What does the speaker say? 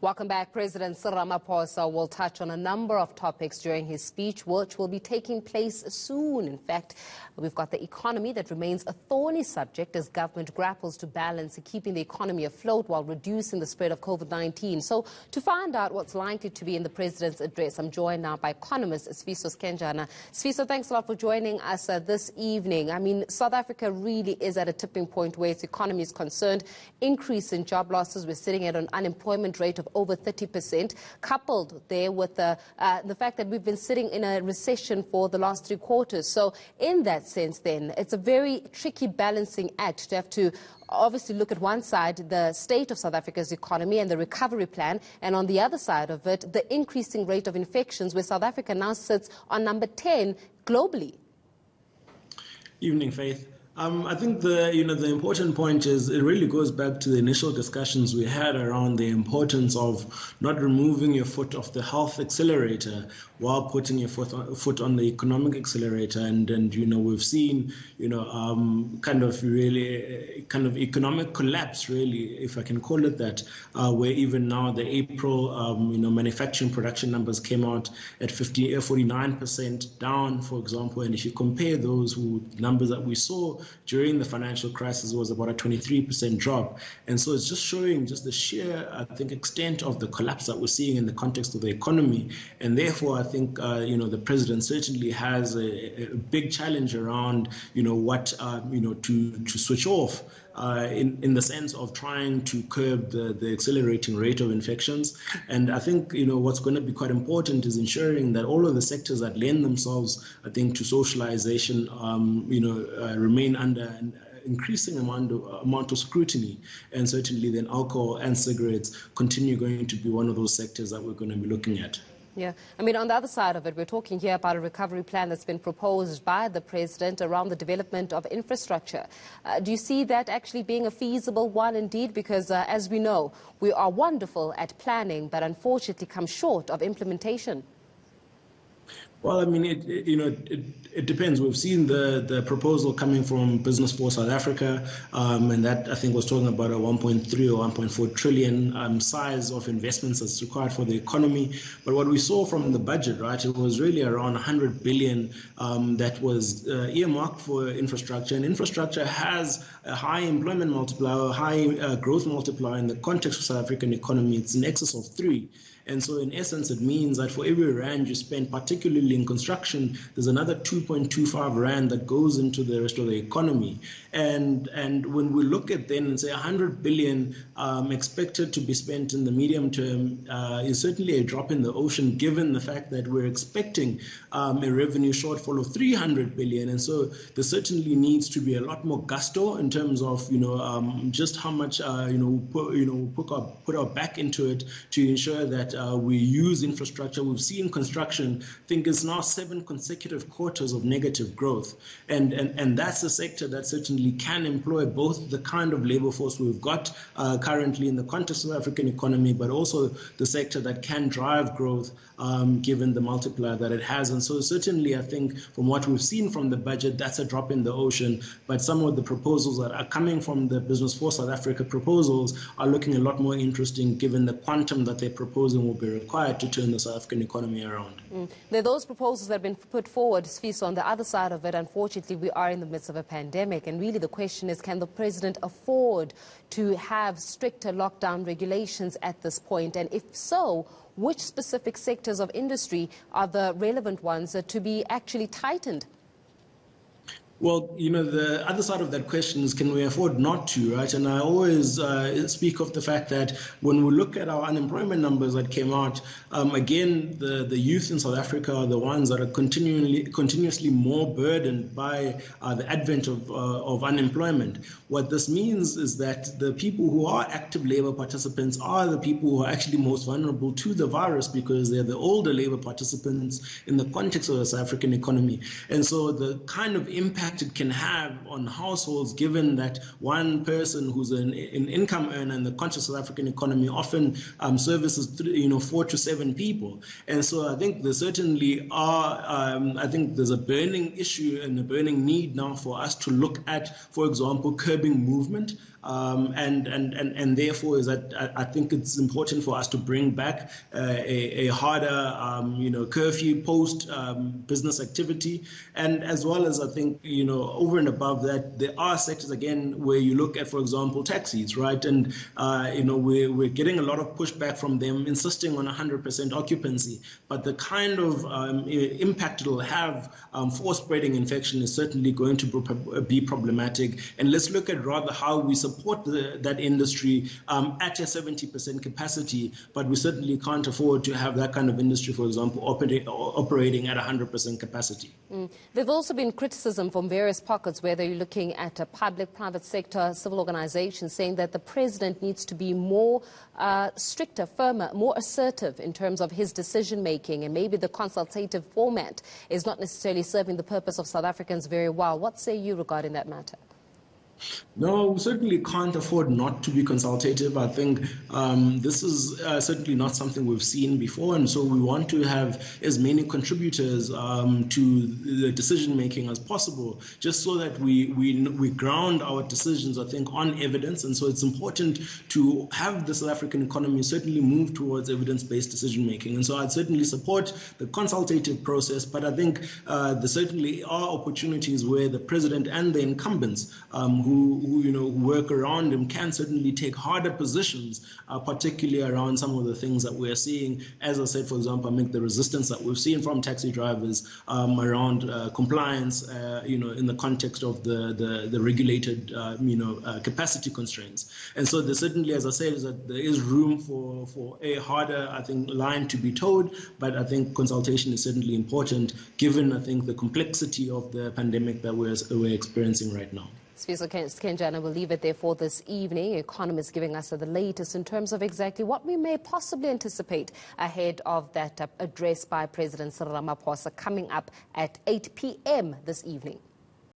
Welcome back. President Cyril Ramaphosa will touch on a number of topics during his speech, which will be taking place soon. In fact, we've got the economy that remains a thorny subject as government grapples to balance keeping the economy afloat while reducing the spread of COVID-19. So to find out what's likely to be in the president's address, I'm joined now by economist Sifiso Skenjana. Sifiso, thanks a lot for joining us this evening. I mean, South Africa really is at a tipping point where its economy is concerned. Increase in job losses. We're sitting at an unemployment rate of over 30%, coupled there with the fact that we've been sitting in a recession for the last 3 quarters. So in that sense, then, it's a very tricky balancing act to have to obviously look at one side, the state of South Africa's economy and the recovery plan, and on the other side of it, the increasing rate of infections, where South Africa now sits on number 10 globally. Evening, Faith. I think the important point is it really goes back to the initial discussions we had around the importance of not removing your foot off the health accelerator while putting your foot on the economic accelerator. And we've seen kind of economic collapse, really, if I can call it that, where even now the April manufacturing production numbers came out at 49% down, for example. And if you compare those numbers that we saw during the financial crisis, was about a 23% drop. And so it's just showing just the sheer, I think, extent of the collapse that we're seeing in the context of the economy. And therefore, I think, the president certainly has a big challenge around, what, to switch off in the sense of trying to curb the accelerating rate of infections. And I think, what's going to be quite important is ensuring that all of the sectors that lend themselves, I think, to socialization, remain under an increasing amount of scrutiny. And certainly then alcohol and cigarettes continue going to be one of those sectors that we're going to be looking at. Yeah, I mean, on the other side of it, we're talking here about a recovery plan that's been proposed by the president around the development of infrastructure. Do you see that actually being a feasible one indeed? Because as we know, we are wonderful at planning, but unfortunately come short of implementation. Well, I mean, it depends. We've seen the proposal coming from Business for South Africa, and that, I think, was talking about a 1.3 or 1.4 trillion size of investments that's required for the economy. But what we saw from the budget, right, it was really around 100 billion that was earmarked for infrastructure. And infrastructure has a high employment multiplier, a high growth multiplier in the context of South African economy. It's in excess of 3. And so in essence, it means that for every rand you spend, particularly in construction, there's another 2.25 rand that goes into the rest of the economy. And when we look at then and say 100 billion expected to be spent in the medium term is certainly a drop in the ocean, given the fact that we're expecting a revenue shortfall of 300 billion. And so there certainly needs to be a lot more gusto in terms of just how much put our back into it to ensure that we use infrastructure. We've seen construction, I think it's now 7 consecutive quarters of negative growth. And that's a sector that certainly can employ both the kind of labor force we've got currently in the context of the African economy, but also the sector that can drive growth given the multiplier that it has. And so certainly, I think from what we've seen from the budget, that's a drop in the ocean. But some of the proposals that are coming from the Business for South Africa proposals are looking a lot more interesting, given the quantum that they're proposing will be required to turn the South African economy around. There are those proposals that have been put forward, Sifiso. On the other side of it, unfortunately, we are in the midst of a pandemic. And really the question is, can the president afford to have stricter lockdown regulations at this point? And if so, which specific sectors of industry are the relevant ones to be actually tightened? Well, the other side of that question is, can we afford not to, right? And I always speak of the fact that when we look at our unemployment numbers that came out, again, the youth in South Africa are the ones that are continuously more burdened by the advent of unemployment. What this means is that the people who are active labor participants are the people who are actually most vulnerable to the virus, because they're the older labor participants in the context of the South African economy. And so the kind of impact it can have on households, given that one person who's an income earner in the conscious South African economy often services 4 to 7 people. And so I think there certainly are, I think there's a burning issue and a burning need now for us to look at, for example, curbing movement and therefore is that I think it's important for us to bring back a harder, curfew post business activity, and as well as I think, over and above that, there are sectors again where you look at, for example, taxis, right? And we're getting a lot of pushback from them insisting on 100% occupancy, but the kind of impact it'll have for spreading infection is certainly going to be problematic. And let's look at rather how we support that industry at a 70% capacity, but we certainly can't afford to have that kind of industry, for example, operating at 100% capacity. There've also been criticism from various pockets, whether you're looking at a public, private sector, civil organizations, saying that the president needs to be more stricter, firmer, more assertive in terms of his decision-making, and maybe the consultative format is not necessarily serving the purpose of South Africans very well. What say you regarding that matter? No, we certainly can't afford not to be consultative. I think this is certainly not something we've seen before, and so we want to have as many contributors to the decision-making as possible, just so that we ground our decisions, I think, on evidence. And so it's important to have the South African economy certainly move towards evidence-based decision-making. And so I'd certainly support the consultative process, but I think there certainly are opportunities where the president and the incumbents who work around him can certainly take harder positions, particularly around some of the things that we're seeing. As I said, for example, I think the resistance that we've seen from taxi drivers around compliance, in the context of the regulated, capacity constraints. And so there certainly, as I said, is that there is room for a harder, I think, line to be towed, but I think consultation is certainly important, given, I think, the complexity of the pandemic that we're experiencing right now. Sifiso Skenjana, will leave it there for this evening. Economist giving us the latest in terms of exactly what we may possibly anticipate ahead of that address by President Cyril Ramaphosa coming up at 8 p.m. this evening.